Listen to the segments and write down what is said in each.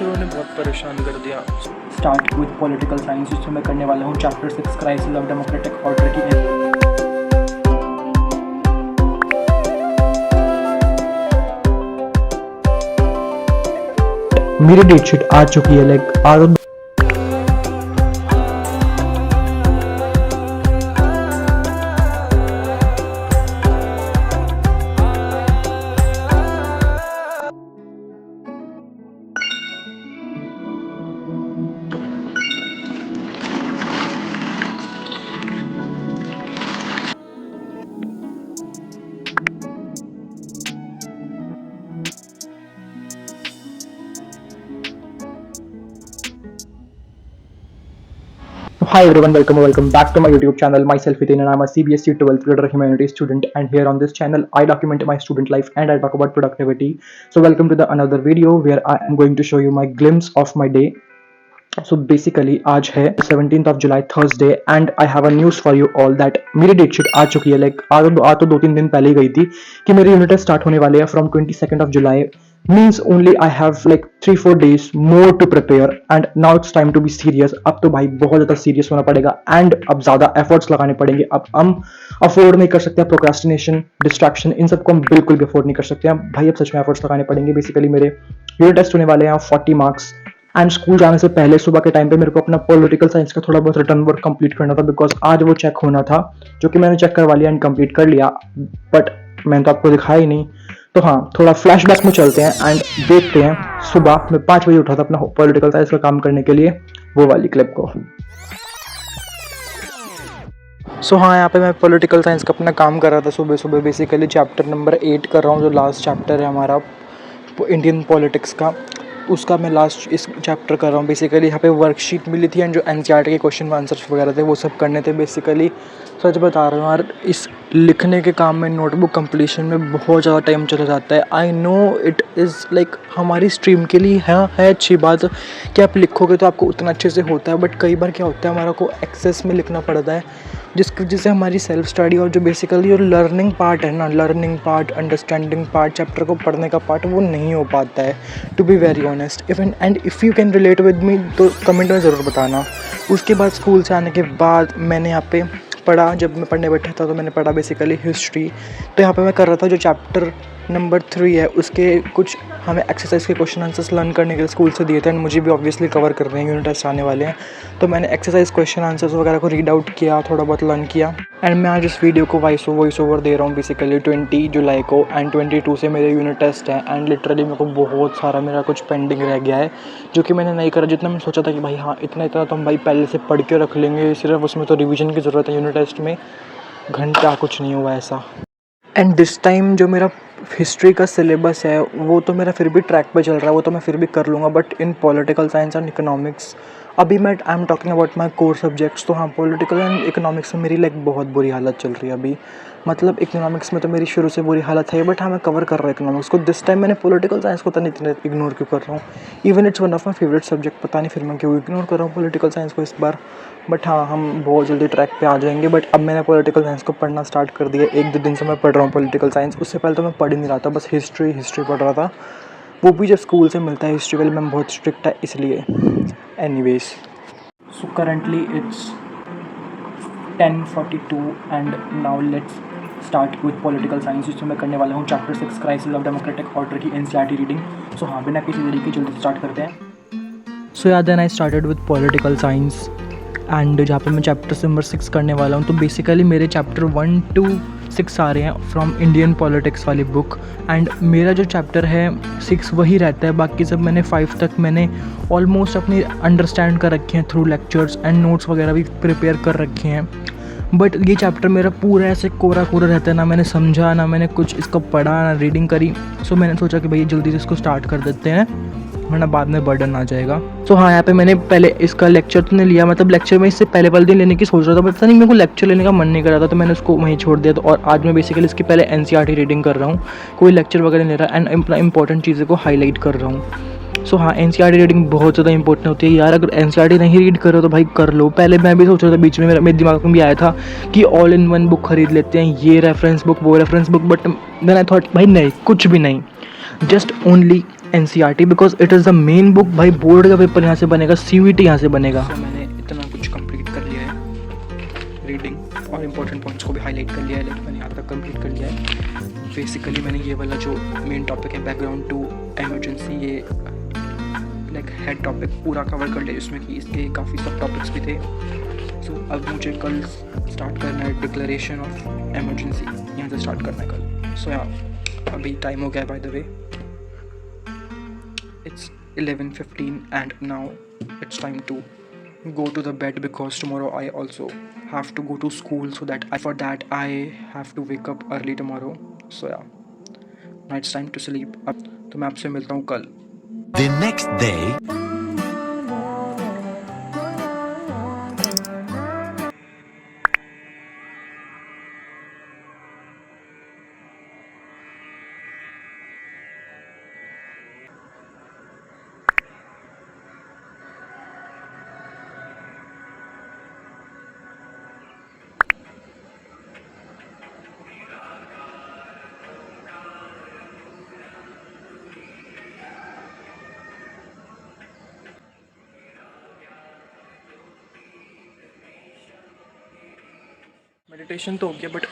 लेक्चरों ने बहुत परेशान कर दिया। स्टार्ट विद पॉलिटिकल साइंस, जिसमें मैं करने वाला हूँ chapter 6 crisis of democratic order की। मेरी डेट शीट आ चुकी है, लाइक आज Hi everyone, welcome back to my YouTube channel. Myself Hiten, and I'm a CBSE 12th grader humanities student, and here on this channel I document my student life and I talk about productivity. So welcome to the another video where I am going to show you my glimpse of my day. So basically आज है 17th of July Thursday and I have a news for you all that मेरी date sheet आ चुकी है। Like आज तो 2-3 दिन पहले ही गई थी कि मेरे यूनिट टेस्ट स्टार्ट होने वाले हैं from 22nd of July. Means only I have like 3-4 days more to prepare and now it's time to be serious. अब तो भाई बहुत ज़्यादा सीरियस होना पड़ेगा एंड अब ज़्यादा एफर्ट्स लगाने पड़ेंगे। अब हम अफोर्ड नहीं कर सकते, प्रोक्रेस्टिनेशन, डिस्ट्रैक्शन, इन सबको हम बिल्कुल भी अफोर्ड नहीं कर सकते हैं भाई। अब सच में एफर्ट्स लगाने पड़ेंगे। बेसिकली मेरे यूनिट टेस्ट होने वाले हैं 40 मार्क्स एंड स्कूल जाने से पहले सुबह के टाइम पे मेरे को अपना पॉलिटिकल साइंस का थोड़ा बहुत रिटर्न वर्क कंप्लीट करना था, बिकॉज आज वो चेक होना था, जो कि मैंने चेक करवा लिया एंड कंप्लीट कर लिया, बट मैंने तो आपको दिखाया ही नहीं। तो हाँ, थोड़ा फ्लैशबैक में चलते हैं एंड देखते हैं। सुबह मैं 5 बजे उठा था अपना पॉलिटिकल साइंस का काम करने के लिए, वो वाली क्लिप को। सो हाँ, यहाँ पे मैं पॉलिटिकल साइंस का अपना काम कर रहा था सुबह सुबह। बेसिकली चैप्टर नंबर 8 कर रहा हूँ, जो लास्ट चैप्टर है हमारा इंडियन पॉलिटिक्स का, उसका मैं लास्ट इस चैप्टर कर रहा हूँ। बेसिकली यहाँ पे वर्कशीट मिली थी एंड जो एनसीईआरटी के क्वेश्चन आंसर्स वगैरह थे वो सब करने थे। बेसिकली सच बता रहा हूँ यार, इस लिखने के काम में, नोटबुक कंप्लीशन में बहुत ज़्यादा टाइम चला जाता है। I know it is like हमारी स्ट्रीम के लिए है अच्छी बात कि आप लिखोगे तो आपको उतना अच्छे से होता है, बट कई बार क्या होता है हमारा को एक्सेस में लिखना पड़ता है, जिसकी वजह से हमारी सेल्फ स्टडी और जो बेसिकली और लर्निंग पार्ट है ना, learning part, understanding part, chapter को पढ़ने का पार्ट, वो नहीं हो पाता है, to be very honest. If you can relate with me तो कमेंट में ज़रूर बताना। उसके बाद स्कूल से आने के बाद मैंने यहाँ पे पढ़ा, जब मैं पढ़ने बैठा था तो मैंने पढ़ा बेसिकली हिस्ट्री। तो यहाँ पे मैं कर रहा था जो चैप्टर नंबर 3 है, उसके कुछ हमें एक्सरसाइज के क्वेश्चन आंसर्स लर्न करने के लिए स्कूल से दिए थे एंड मुझे भी ऑब्वियसली कवर कर रहे हैं, यूनिट टेस्ट आने वाले हैं। तो मैंने एक्सरसाइज क्वेश्चन आंसर्स वगैरह को रीड आउट किया, थोड़ा बहुत लर्न किया एंड मैं आज इस वीडियो को वॉइस ओवर दे रहा हूँ बेसिकली 20 जुलाई को एंड 22 से मेरे यूनिट टेस्ट है एंड लिटरली मेरे को बहुत सारा मेरा कुछ पेंडिंग रह गया है, जो कि मैंने नहीं करा। जितना मैं सोचा था कि भाई हाँ इतना तो हम भाई पहले से पढ़ के रख लेंगे, सिर्फ उसमें तो रिविज़न की ज़रूरत है। यूनिट टेस्ट में घंटा कुछ नहीं हुआ ऐसा। एंड दिस टाइम जो मेरा हिस्ट्री का सिलेबस है वो तो मेरा फिर भी ट्रैक पे चल रहा है, वो तो मैं फिर भी कर लूँगा, but in political science and economics अभी मैं I am talking about my core subjects. तो हाँ, पॉलिटिकल एंड इकोनॉमिक्स में मेरी लाइक बहुत बुरी हालत चल रही है अभी। मतलब इकोनॉमिक्स में तो मेरी शुरू से बुरी हालत है, बट हाँ मैं कवर कर रहा हूँ इकोनॉमिक्स को। दिस टाइम मैंने पॉलिटिकल साइंस को तो नहीं इग्नोर क्यों कर रहा हूँ, even it's one of my favourite subject, पता नहीं फिर मैं क्यों इग्नोर कर रहा हूँ पॉलिटिकल साइंस को इस बार। बट हाँ, हम बहुत जल्दी ट्रैक पे आ जाएंगे। बट अब मैंने पॉलिटिकल साइंस को पढ़ना स्टार्ट कर दिया, 1-2 दिन से मैं पढ़ रहा हूँ पॉलिटिकल साइंस। उससे पहले तो मैं पढ़ ही नहीं रहा था, बस हिस्ट्री पढ़ रहा था, वो भी जब स्कूल से मिलता है। हिस्ट्री वाले मैम बहुत स्ट्रिक्ट है इसलिए। Anyways, so currently it's 10:42 and now let's start with political science, जिसमें मैं करने वाला हूँ chapter 6 crisis of democratic order की एनसीईआरटी रीडिंग। सो हाँ, बिना किसी देरी के जल्दी स्टार्ट करते हैं। सो यार, then I started with political science and जहाँ पे मैं चैप्टर नंबर 6 करने वाला हूँ। तो बेसिकली मेरे चैप्टर 1 to 6 आ रहे हैं फ्रॉम इंडियन पॉलिटिक्स वाली बुक एंड मेरा जो चैप्टर है 6 वही रहता है। बाकी सब मैंने 5 तक मैंने ऑलमोस्ट अपनी अंडरस्टैंड कर रखे हैं थ्रू लेक्चर्स एंड नोट्स वगैरह भी प्रिपेयर कर रखे हैं। बट ये चैप्टर मेरा पूरा ऐसे कोरा रहता है, ना मैंने समझा, ना मैंने कुछ इसको पढ़ा, ना रीडिंग करी। सो मैंने सोचा कि भैया जल्दी से इसको स्टार्ट कर देते हैं, वरना बाद में बर्डन आ जाएगा। तो हाँ, यहाँ पे मैंने पहले इसका लेक्चर तो नहीं लिया, मतलब लेक्चर में इससे पहले वाले दिन लेने की सोच रहा था, पता नहीं मेरे को लेक्चर लेने का मन नहीं कर रहा था, तो मैंने उसको वहीं छोड़ दिया। तो और आज मैं बेसिकली इसकी पहले एनसीईआरटी रीडिंग कर रहा हूँ, कोई लेक्चर वगैरह नहीं ले रहा एंड इंपॉर्टेंट चीज़ों को हाईलाइट कर रहा हूँ। सो हाँ, एनसीईआरटी रीडिंग बहुत ज़्यादा इंपॉर्टेंट होती है यार। अगर एनसीईआरटी नहीं रीड करो तो भाई कर लो। पहले मैं भी सोच रहा था, बीच में मेरे दिमाग में भी आया था कि ऑल इन वन बुक खरीद लेते हैं, ये रेफरेंस बुक, वो reference book, but then I thought भाई नहीं, कुछ भी नहीं, just only NCERT because it is the main book. भाई बोर्ड का पेपर यहाँ से बनेगा, CVT यहाँ से बनेगा। तो मैंने इतना कुछ कंप्लीट कर लिया है, रीडिंग और इम्पोर्टेंट पॉइंट्स को भी हाईलाइट कर लिया है, लेकिन मैंने यहाँ तक कंप्लीट कर लिया है। बेसिकली मैंने ये वाला जो मेन टॉपिक है बैकग्राउंड टू एमरजेंसी, ये लाइक हेड टॉपिक पूरा कवर कर लिया, जिसमें कि इसके काफ़ी सब टॉपिक्स भी थे। सो अब मुझे कल स्टार्ट करना है डिक्लेरेशन ऑफ एमरजेंसी, यहाँ से स्टार्ट करना है कल। सो यार अभी टाइम हो गया by the way, it's 11:15 and now it's time to go to the bed because tomorrow I also have to go to school, so that for that I have to wake up early tomorrow. So yeah, now it's time to sleep. अब तो मैं आपसे मिलता हूँ कल। The next day. Meditation तो हो गया, बट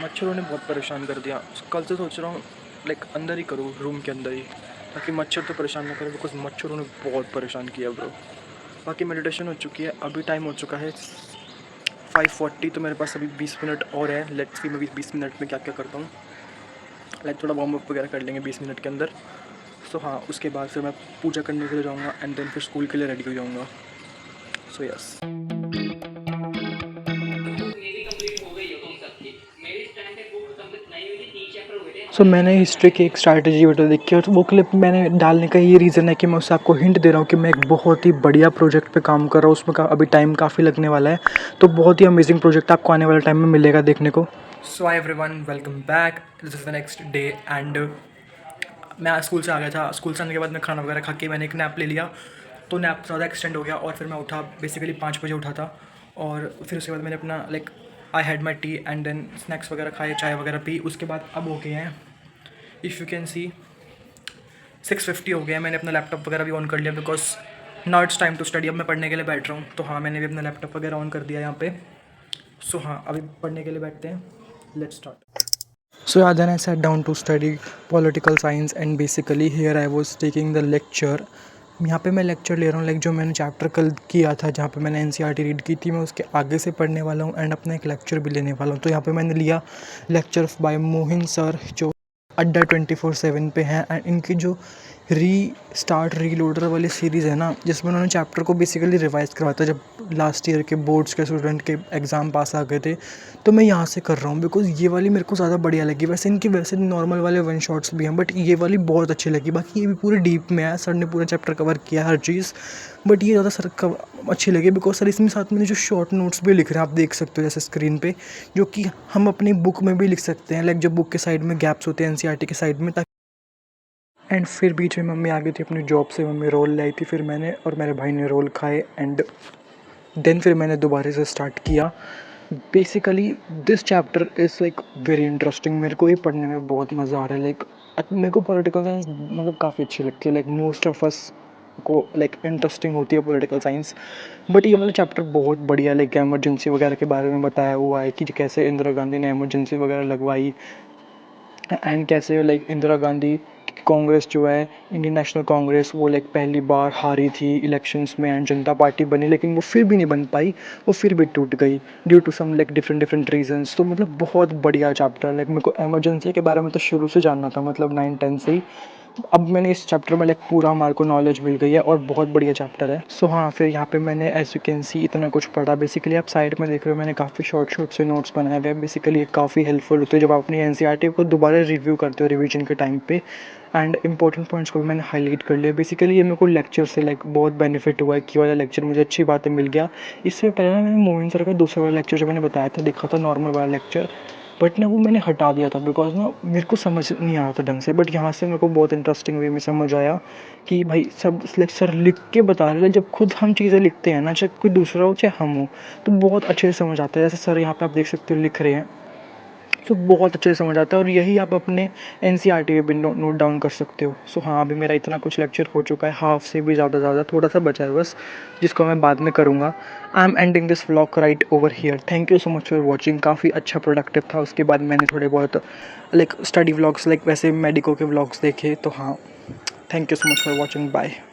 मच्छरों ने बहुत परेशान कर दिया। कल से सोच रहा हूँ लाइक अंदर ही करूँ, रूम के अंदर ही, ताकि मच्छर तो परेशान ना करें, बिकॉज मच्छरों ने बहुत परेशान किया ब्रो। बाकी मेडिटेशन हो चुकी है, अभी टाइम हो चुका है 5:40, तो मेरे पास अभी 20 मिनट और है। लेट्स सी मैं 20 मिनट में क्या क्या करता हूँ, लाइक थोड़ा वार्म अप वगैरह कर लेंगे 20 मिनट के अंदर। सो हाँ, उसके बाद फिर मैं पूजा करने के लिए जाऊँगा एंड देन फिर स्कूल के लिए रेडी हो जाऊँगा। सो यस, सो मैंने हिस्ट्री की एक स्ट्रैटेजी वीडियो देखी और वो क्लिप मैंने डालने का ये रीज़न है कि मैं उससे आपको हिंट दे रहा हूँ कि मैं एक बहुत ही बढ़िया प्रोजेक्ट पे काम कर रहा हूँ। उसमें अभी टाइम काफ़ी लगने वाला है, तो बहुत ही अमेजिंग प्रोजेक्ट आपको आने वाले टाइम में मिलेगा देखने को। So hi everyone, welcome back, this is the next day and मैं आज स्कूल से आ गया था। स्कूल से आने के बाद मैं खाना वगैरह खा के मैंने एक नैप ले लिया, तो नैप ज़्यादा एक्सटेंड हो गया और फिर मैं उठा बेसिकली 5 बजे उठा था। और फिर उसके बाद मैंने अपना like I had my tea and then snacks वगैरह खाए, चाय वगैरह पी। उसके बाद अब हो गए हैं, इफ़ यू कैन सी 6:50 हो गया है। मैंने अपना लैपटॉप वगैरह भी ऑन कर लिया because now it's time to study. अब मैं पढ़ने के लिए बैठ रहा हूँ, तो हाँ मैंने भी अपना लैपटॉप वगैरह ऑन कर दिया यहाँ पे। सो हाँ, अभी पढ़ने के लिए बैठते हैं, let's start. So yeah, then I sat down to study political science and basically here I was taking the lecture. यहाँ पे मैं लेक्चर ले रहा हूँ, लाइक जो मैंने चैप्टर कल किया था जहाँ पे मैंने NCERT रीड की थी, मैं उसके आगे से पढ़ने वाला हूँ एंड अपना एक लेक्चर भी लेने वाला हूँ। तो यहाँ पे मैंने लिया लेक्चर बाय मोहिन सर, जो अड्डा 24/7 पे हैं एंड इनकी जो रीस्टार्ट रीलोडर वाली सीरीज़ है ना, जिसमें उन्होंने चैप्टर को बेसिकली रिवाइज़ करवाया था जब लास्ट ईयर के बोर्ड्स के स्टूडेंट के एग्ज़ाम पास आ गए थे। तो मैं यहाँ से कर रहा हूँ बिकॉज़ ये वाली मेरे को ज़्यादा बढ़िया लगी। वैसे इनकी वैसे नॉर्मल वाले वन शॉट्स भी हैं, बट ये वाली बहुत अच्छी लगी। बाकी ये भी पूरे डीप में है, सर ने पूरा चैप्टर कवर किया हर चीज़, बट ये ज़्यादा सर अच्छी लगी बिकॉज सर इसमें साथ में जो शॉर्ट नोट्स भी लिख रहे हैं, आप देख सकते हो जैसे स्क्रीन पे, जो कि हम अपनी बुक में भी लिख सकते हैं, लाइक जो बुक के साइड में गैप्स होते हैं NCERT के साइड में। एंड फिर बीच में मम्मी आ गई थी अपनी जॉब से, मम्मी रोल लाई थी, फिर मैंने और मेरे भाई ने रोल खाए एंड देन फिर मैंने दोबारा से स्टार्ट किया। Basically this chapter is like very interesting, मेरे को ये पढ़ने में बहुत मज़ा आ रहा है। लाइक मेरे को पॉलिटिकल साइंस मतलब काफ़ी अच्छी लगती है, लाइक मोस्ट ऑफ अस को लाइक इंटरेस्टिंग होती है पॉलिटिकल साइंस, बट ये वाला चैप्टर बहुत बढ़िया, लाइक एमरजेंसी वगैरह के बारे में बताया हुआ है कि कैसे इंदिरा गांधी ने एमरजेंसी वगैरह लगवाई एंड कैसे लाइक इंदिरा गांधी कांग्रेस जो है, इंडियन नेशनल कांग्रेस, वो लाइक पहली बार हारी थी इलेक्शंस में एंड जनता पार्टी बनी, लेकिन वो फिर भी नहीं बन पाई, वो फिर भी टूट गई due to some like different reasons. तो मतलब बहुत बढ़िया चैप्टर, लाइक मेरे को एमरजेंसी के बारे में तो शुरू से जानना था, मतलब 9-10 से ही। अब मैंने इस चैप्टर में लाइक पूरा मेरे को नॉलेज मिल गई है और बहुत बढ़िया चैप्टर है। सो हाँ, फिर यहाँ पे मैंने एज यू कैन सी इतना कुछ पढ़ा। बेसिकली आप साइड में देख रहे हो मैंने काफ़ी शॉर्ट से नोट्स बनाए हुए हैं। बेसिकली ये काफ़ी हेल्पफुल होते हैं जब आप अपनी NCERT को दोबारा रिव्यू करते हो रिवीजन के टाइम पे, एंड इंपॉर्टेंट पॉइंट्स को भी मैंने हाईलाइट कर लिया। बेसिकली ये मेरे को लेक्चर से लाइक बहुत बेनिफिट हुआ है कि वाला लेक्चर मुझे अच्छी बातें मिल गया। इससे पहले ना मैंने मोहिन सर का दूसरा वाला लेक्चर जो मैंने बताया था देखा था, नॉर्मल वाला लेक्चर, बट ना वो मैंने हटा दिया था बिकॉज ना मेरे को समझ नहीं आ रहा था ढंग से। बट यहाँ से मेरे को बहुत इंटरेस्टिंग वे में समझ आया कि भाई सब लेक्चर लिख के बता रहे थे, जब खुद हम चीज़ें लिखते हैं ना, चाहे कोई दूसरा हो चाहे हम हो, तो बहुत अच्छे से समझ आता है। जैसे सर यहाँ पे आप देख सकते हो लिख रहे हैं, तो बहुत अच्छे से समझ आता है और यही आप अपने एनसीईआरटी में भी नोट डाउन कर सकते हो। सो हाँ, अभी मेरा इतना कुछ लेक्चर हो चुका है, हाफ से भी ज़्यादा थोड़ा सा बचा है बस, जिसको मैं बाद में करूँगा। I am ending this vlog right over here. Thank you so much for watching. काफ़ी अच्छा प्रोडक्टिव था। उसके बाद मैंने थोड़े बहुत लाइक स्टडी व्लॉग्स, लाइक वैसे मेडिको के व्लॉग्स देखे। तो हाँ, thank you so much for watching. Bye.